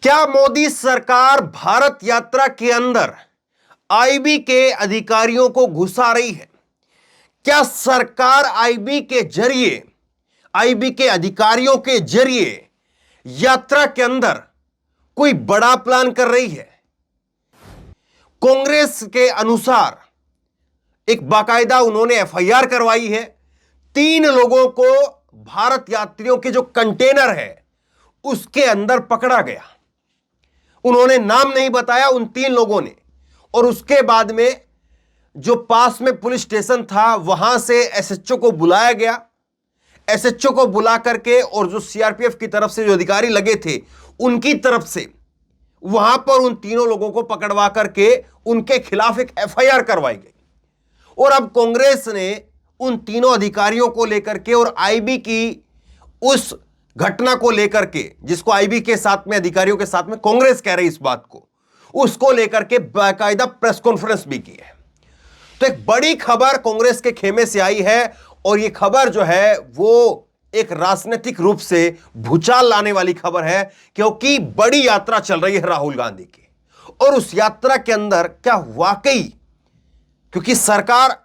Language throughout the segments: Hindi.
क्या मोदी सरकार भारत यात्रा के अंदर आईबी के अधिकारियों को घुसा रही है? क्या सरकार आईबी के जरिए, आईबी के अधिकारियों के जरिए यात्रा के अंदर कोई बड़ा प्लान कर रही है? कांग्रेस के अनुसार एक बाकायदा उन्होंने एफआईआर करवाई है। 3 लोगों को भारत यात्रियों के जो कंटेनर है उसके अंदर पकड़ा गया। उन्होंने नाम नहीं बताया उन 3 लोगों ने, और उसके बाद में जो पास में पुलिस स्टेशन था वहां से एसएचओ को बुलाया गया। एसएचओ को बुला करके और जो सीआरपीएफ की तरफ से जो अधिकारी लगे थे उनकी तरफ से वहां पर उन तीनों लोगों को पकड़वा करके उनके खिलाफ एक एफआईआर करवाई गई। और अब कांग्रेस ने उन तीनों अधिकारियों को लेकर के और आईबी की उस घटना को लेकर के, जिसको आईबी के साथ में, अधिकारियों के साथ में कांग्रेस कह रही इस बात को, उसको लेकर के बाकायदा प्रेस कॉन्फ्रेंस भी की है। तो एक बड़ी खबर कांग्रेस के खेमे से आई है, और यह खबर जो है वो एक राजनीतिक रूप से भूचाल लाने वाली खबर है, क्योंकि बड़ी यात्रा चल रही है राहुल गांधी की। और उस यात्रा के अंदर क्या वाकई, क्योंकि सरकार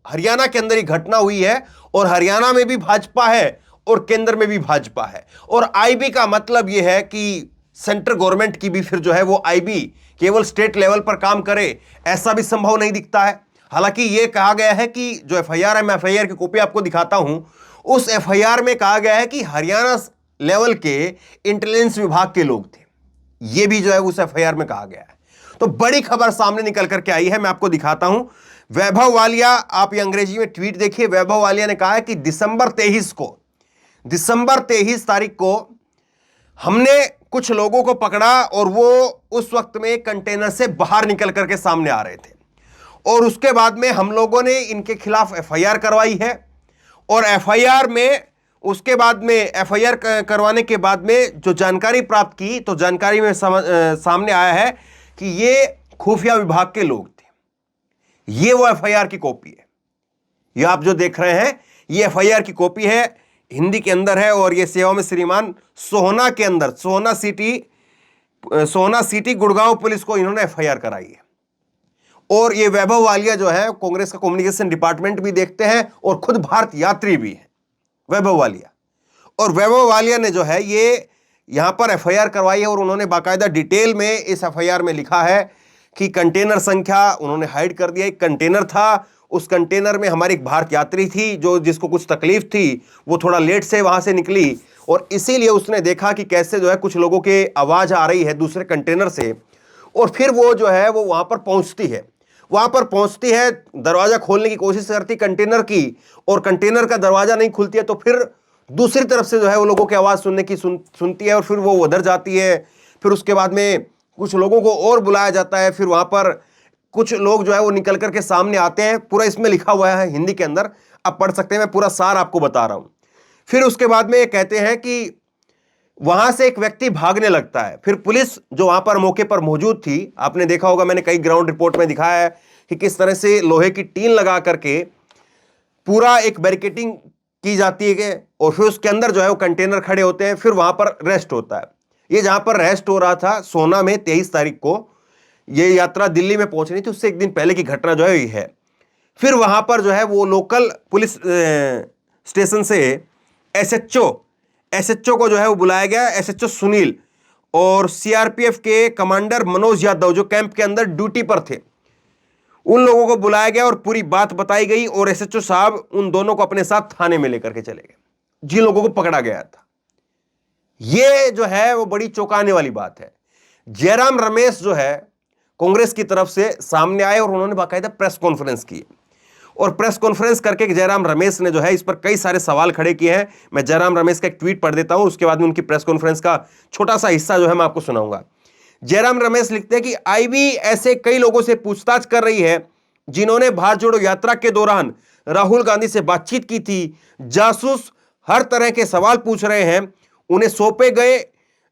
हरियाणा के अंदर ही घटना हुई है और हरियाणा में भी भाजपा है और केंद्र में भी भाजपा है, और आईबी का मतलब यह है कि सेंट्रल गवर्नमेंट की भी फिर जो है वो आईबी केवल स्टेट लेवल पर काम करे, ऐसा भी संभव नहीं दिखता है। हालांकि यह कहा गया है कि जो एफआईआर है, मैं एफआईआर की कॉपी आपको दिखाता हूं, उस एफआईआर में कहा गया है कि हरियाणा लेवल के इंटेलिजेंस विभाग के लोग थे। यह भी जो है उस एफआईआर में कहा गया है। तो बड़ी खबर सामने निकल करके आई है, मैं आपको दिखाता हूं। वैभव वालिया, आप ये अंग्रेजी में ट्वीट देखिए। वैभव वालिया ने कहा है कि दिसंबर 23 तारीख को हमने कुछ लोगों को पकड़ा और वो उस वक्त में कंटेनर से बाहर निकल करके सामने आ रहे थे, और उसके बाद में हम लोगों ने इनके खिलाफ एफआईआर करवाई है। और एफआईआर में, उसके बाद में एफआईआर करवाने के बाद में जो जानकारी प्राप्त की, तो जानकारी में सामने आया है कि ये खुफिया विभाग के लोग थे। ये वो एफआईआर की कॉपी है, ये आप जो देख रहे हैं ये एफआईआर की कॉपी है, हिंदी के अंदर है। और ये सेवा में श्रीमान सोहना के अंदर, सोहना सिटी गुड़गांव पुलिस को इन्होंने एफआईआर कराई है। और ये वैभव वालिया जो है कांग्रेस का कम्युनिकेशन डिपार्टमेंट भी देखते हैं और खुद भारत यात्री भी है वैभव वालिया। और वैभव वालिया ने जो है ये यहां पर एफआईआर करवाई है, और उन्होंने बाकायदा डिटेल में इस एफआईआर में लिखा है कि कंटेनर संख्या उन्होंने हाइड कर दिया। एक कंटेनर था, उस कंटेनर में हमारी एक भारत यात्री थी जो जिसको कुछ तकलीफ थी, वो थोड़ा लेट से वहां से निकली, और इसीलिए उसने देखा कि कैसे जो है कुछ लोगों के आवाज आ रही है दूसरे कंटेनर से, और फिर वो जो है वो वहां पर पहुंचती है, दरवाजा खोलने की कोशिश करती कंटेनर की, और कंटेनर का दरवाजा नहीं खुलती है, तो फिर दूसरी तरफ से जो है वो लोगों की आवाज सुनने की सुनती है, और फिर वो उधर जाती है। फिर उसके बाद में कुछ लोगों को और बुलाया जाता है, फिर वहां पर कुछ लोग जो है वो निकल करके सामने आते हैं। पूरा इसमें लिखा हुआ है हिंदी के अंदर, आप पढ़ सकते हैं, मैं पूरा सार आपको बता रहा हूं। फिर उसके बाद में ये कहते हैं कि वहां से एक व्यक्ति भागने लगता है। फिर पुलिस जो वहां पर मौके पर मौजूद थी, आपने देखा होगा, मैंने कई ग्राउंड रिपोर्ट में दिखाया है कि किस तरह से लोहे की टीन लगा करके पूरा एक बैरिकेडिंग की जाती है, और फिर उसके अंदर जो है वो कंटेनर खड़े होते हैं। फिर वहां पर रेस्ट होता है। ये जहां पर रेस्ट हो रहा था सोना में 23 तारीख को, ये यात्रा दिल्ली में पहुंचनी थी, उससे एक दिन पहले की घटना जो है ये है। फिर वहां पर जो है वो लोकल पुलिस स्टेशन से एसएचओ को जो है वो बुलाया गया, एसएचओ सुनील, और सीआरपीएफ के कमांडर मनोज यादव जो कैंप के अंदर ड्यूटी पर थे, उन लोगों को बुलाया गया और पूरी बात बताई गई। और एसएचओ साहब उन दोनों को अपने साथ थाने में लेकर के चले गए जिन लोगों को पकड़ा गया था। यह जो है वो बड़ी चौंकाने वाली बात है। जयराम रमेश जो है कांग्रेस की तरफ से सामने आए और उन्होंने बाकायदा प्रेस कॉन्फ्रेंस की, और प्रेस कॉन्फ्रेंस करके जयराम रमेश ने जो है इस पर कई सारे सवाल खड़े किए हैं। मैं जयराम रमेश का एक ट्वीट पढ़ देता हूं, उसके बाद में उनकी प्रेस कॉन्फ्रेंस का छोटा सा हिस्सा जो है मैं आपको सुनाऊंगा। जयराम रमेश लिखते हैं कि आईबी ऐसे कई लोगों से पूछताछ कर रही है जिन्होंने भारत जोड़ो यात्रा के दौरान राहुल गांधी से बातचीत की थी। जासूस हर तरह के सवाल पूछ रहे हैं, उन्हें सौंपे गए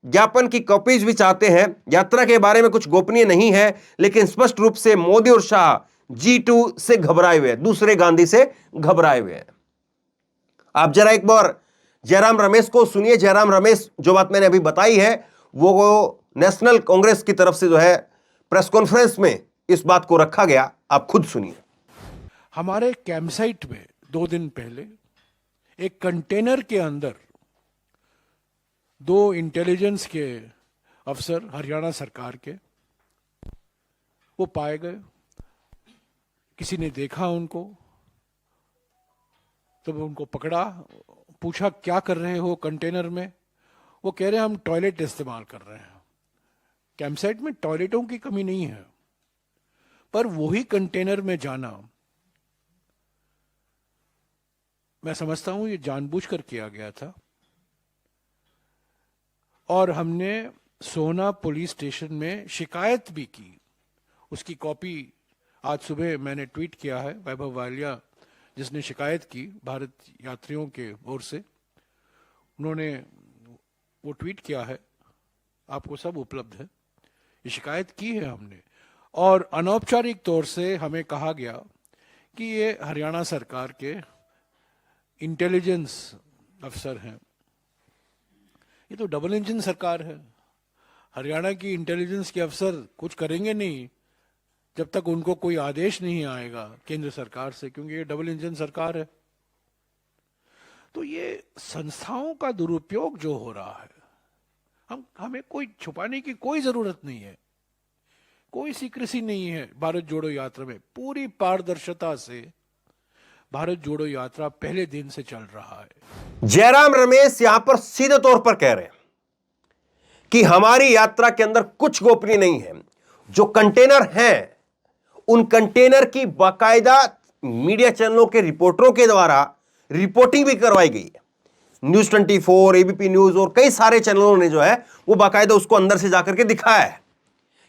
ज्ञापन की कॉपीज भी चाहते हैं। यात्रा के बारे में कुछ गोपनीय नहीं है, लेकिन स्पष्ट रूप से मोदी और शाह G2 से घबराए हुए हैं, दूसरे गांधी से घबराए हुए हैं। आप जरा एक बार जयराम रमेश को सुनिए। जयराम रमेश जो बात मैंने अभी बताई है वो नेशनल कांग्रेस की तरफ से जो है प्रेस कॉन्फ्रेंस में इस बात को रखा गया, आप खुद सुनिए। हमारे कैंप साइट में 2 दिन पहले एक कंटेनर के अंदर 2 इंटेलिजेंस के अफसर हरियाणा सरकार के वो पाए गए। किसी ने देखा उनको, तब उनको पकड़ा, पूछा क्या कर रहे हो कंटेनर में। वो कह रहे हैं हम टॉयलेट इस्तेमाल कर रहे हैं। कैंप साइट में टॉयलेटों की कमी नहीं है, पर वही कंटेनर में जाना, मैं समझता हूं ये जानबूझकर किया गया था। और हमने सोहना पुलिस स्टेशन में शिकायत भी की। उसकी कॉपी आज सुबह मैंने ट्वीट किया है। वैभव वालिया जिसने शिकायत की भारत यात्रियों के ओर से, उन्होंने वो ट्वीट किया है, आपको सब उपलब्ध है। ये शिकायत की है हमने, और अनौपचारिक तौर से हमें कहा गया कि ये हरियाणा सरकार के इंटेलिजेंस अफसर हैं। ये तो डबल इंजन सरकार है। हरियाणा की इंटेलिजेंस के अफसर कुछ करेंगे नहीं जब तक उनको कोई आदेश नहीं आएगा केंद्र सरकार से, क्योंकि ये डबल इंजन सरकार है। तो ये संस्थाओं का दुरुपयोग जो हो रहा है, हमें कोई छुपाने की कोई जरूरत नहीं है, कोई सीक्रेसी नहीं है। भारत जोड़ो यात्रा में पूरी पारदर्शिता से भारत जोड़ो यात्रा पहले दिन से चल रहा है। जयराम रमेश यहां पर सीधे तौर पर कह रहे हैं कि हमारी यात्रा के अंदर कुछ गोपनीय नहीं है। जो कंटेनर हैं, उन कंटेनर की बाकायदा मीडिया चैनलों के रिपोर्टरों के द्वारा रिपोर्टिंग भी करवाई गई है। न्यूज 24, एबीपी न्यूज और कई सारे चैनलों ने जो है वो बाकायदा उसको अंदर से जाकर के दिखाया है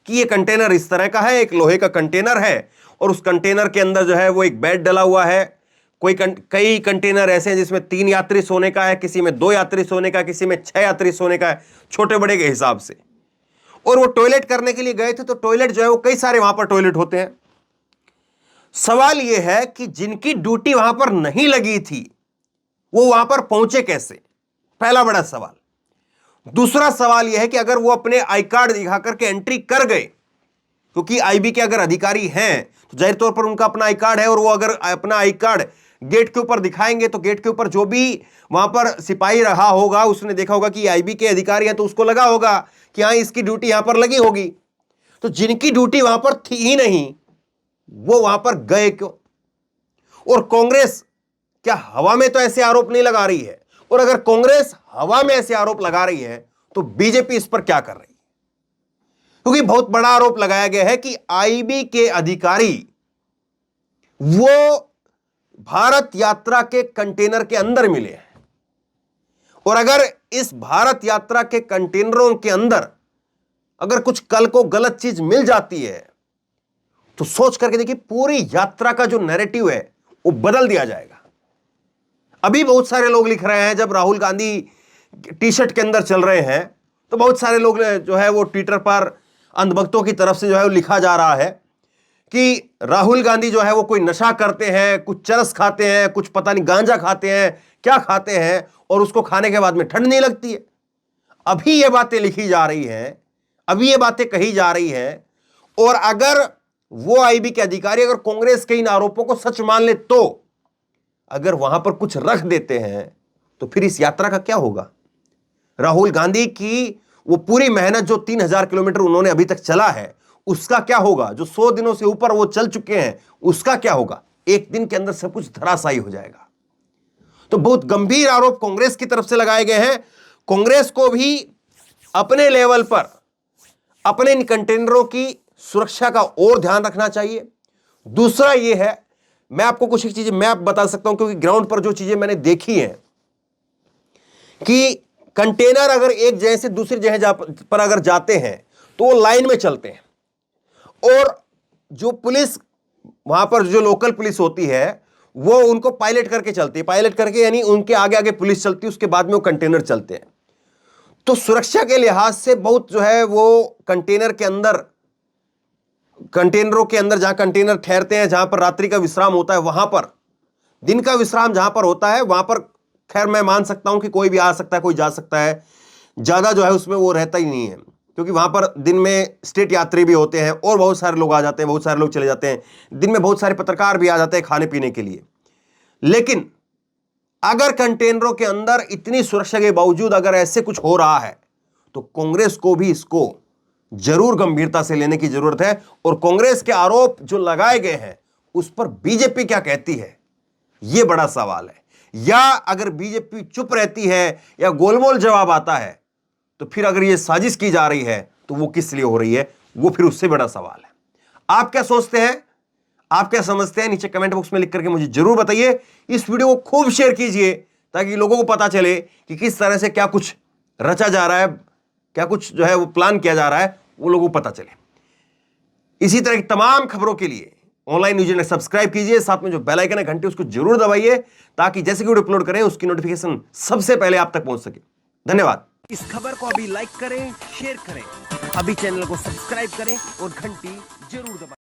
कि ये कंटेनर इस तरह का है, एक लोहे का कंटेनर है, और उस कंटेनर के अंदर जो है वो एक बेड डला हुआ है। कई कंटेनर ऐसे हैं जिसमें 3 यात्री सोने का है, किसी में 2 यात्री सोने का, किसी में 6 यात्री सोने का है, छोटे बड़े के हिसाब से। और वो टॉयलेट करने के लिए गए थे, तो टॉयलेट जो है वो कई सारे वहां पर टॉयलेट होते हैं। सवाल यह है कि जिनकी ड्यूटी वहां पर नहीं लगी थी वो वहां पर पहुंचे कैसे, पहला बड़ा सवाल। दूसरा सवाल यह है कि अगर वो अपने आई कार्ड दिखा करके एंट्री कर गए, क्योंकि आईबी के अगर अधिकारी हैं तो जाहिर तौर पर उनका अपना आई कार्ड है, और वो अगर अपना आई कार्ड गेट के ऊपर दिखाएंगे तो गेट के ऊपर जो भी वहां पर सिपाही रहा होगा उसने देखा होगा कि आईबी के अधिकारी हैं, तो उसको लगा होगा कि हाँ इसकी ड्यूटी यहां पर लगी होगी। तो जिनकी ड्यूटी वहां पर थी ही नहीं वो वहां पर गए क्यों? और कांग्रेस क्या हवा में तो ऐसे आरोप नहीं लगा रही है? और अगर कांग्रेस हवा में ऐसे आरोप लगा रही है तो बीजेपी इस पर क्या कर रही है? क्योंकि बहुत बड़ा आरोप लगाया गया है कि आईबी के अधिकारी वो भारत यात्रा के कंटेनर के अंदर मिले हैं, और अगर इस भारत यात्रा के कंटेनरों के अंदर अगर कुछ कल को गलत चीज मिल जाती है तो सोच करके देखिए पूरी यात्रा का जो नैरेटिव है वो बदल दिया जाएगा। अभी बहुत सारे लोग लिख रहे हैं, जब राहुल गांधी टी शर्ट के अंदर चल रहे हैं तो बहुत सारे लोग जो है वो ट्विटर पर अंधभक्तों की तरफ से जो है वो लिखा जा रहा है कि राहुल गांधी जो है वो कोई नशा करते हैं, कुछ चरस खाते हैं, कुछ पता नहीं गांजा खाते हैं, क्या खाते हैं, और उसको खाने के बाद में ठंड नहीं लगती है। अभी ये बातें लिखी जा रही हैं, अभी ये बातें कही जा रही हैं। और अगर वो आईबी के अधिकारी अगर कांग्रेस के इन आरोपों को सच मान ले, तो अगर वहां पर कुछ रख देते हैं तो फिर इस यात्रा का क्या होगा? राहुल गांधी की वो पूरी मेहनत जो 3000 किलोमीटर उन्होंने अभी तक चला है उसका क्या होगा? जो 100 दिनों से ऊपर वो चल चुके हैं उसका क्या होगा? एक दिन के अंदर सब कुछ धराशायी हो जाएगा। तो बहुत गंभीर आरोप कांग्रेस की तरफ से लगाए गए हैं। कांग्रेस को भी अपने लेवल पर अपने इन कंटेनरों की सुरक्षा का और ध्यान रखना चाहिए। दूसरा यह है, मैं आपको कुछ चीजें मैं आप बता सकता हूं, क्योंकि ग्राउंड पर जो चीजें मैंने देखी हैं कि कंटेनर अगर एक जगह से दूसरी जगह पर अगर जाते हैं तो वो लाइन में चलते हैं, और जो पुलिस वहां पर जो लोकल पुलिस होती है वो उनको पायलट करके चलती है। पायलट करके यानी उनके आगे आगे पुलिस चलती है, उसके बाद में वो कंटेनर चलते हैं। तो सुरक्षा के लिहाज से बहुत जो है वो कंटेनरों के अंदर जहां कंटेनर ठहरते हैं, जहां पर रात्रि का विश्राम होता है, वहां पर दिन का विश्राम जहां पर होता है वहां पर खैर मैं मान सकता हूं कि कोई भी आ सकता है, कोई जा सकता है, ज्यादा जो है उसमें वो रहता ही नहीं है। क्योंकि वहां पर दिन में स्टेट यात्री भी होते हैं और बहुत सारे लोग आ जाते हैं, बहुत सारे लोग चले जाते हैं, दिन में बहुत सारे पत्रकार भी आ जाते हैं खाने पीने के लिए। लेकिन अगर कंटेनरों के अंदर इतनी सुरक्षा के बावजूद अगर ऐसे कुछ हो रहा है तो कांग्रेस को भी इसको जरूर गंभीरता से लेने की जरूरत है। और कांग्रेस के आरोप जो लगाए गए हैं उस पर बीजेपी क्या कहती है, यह बड़ा सवाल है। या अगर बीजेपी चुप रहती है या गोलमोल जवाब आता है तो फिर अगर यह साजिश की जा रही है तो वो किस लिए हो रही है, वो फिर उससे बड़ा सवाल है। आप क्या सोचते हैं, आप क्या समझते हैं, नीचे कमेंट बॉक्स में लिख करके मुझे जरूर बताइए। इस वीडियो को खूब शेयर कीजिए ताकि लोगों को पता चले कि किस तरह से क्या कुछ रचा जा रहा है, क्या कुछ जो है वो प्लान किया जा रहा है, वो लोगों को पता चले। इसी तरह की तमाम खबरों के लिए ऑनलाइन न्यूज़ चैनल सब्सक्राइब कीजिए, साथ में जो बेल आइकन है घंटे उसको जरूर दबाइए ताकि जैसे कि वीडियो अपलोड करें उसकी नोटिफिकेशन सबसे पहले आप तक पहुंच सके। धन्यवाद। इस खबर को अभी लाइक करें, शेयर करें, अभी चैनल को सब्सक्राइब करें और घंटी जरूर दबाएं।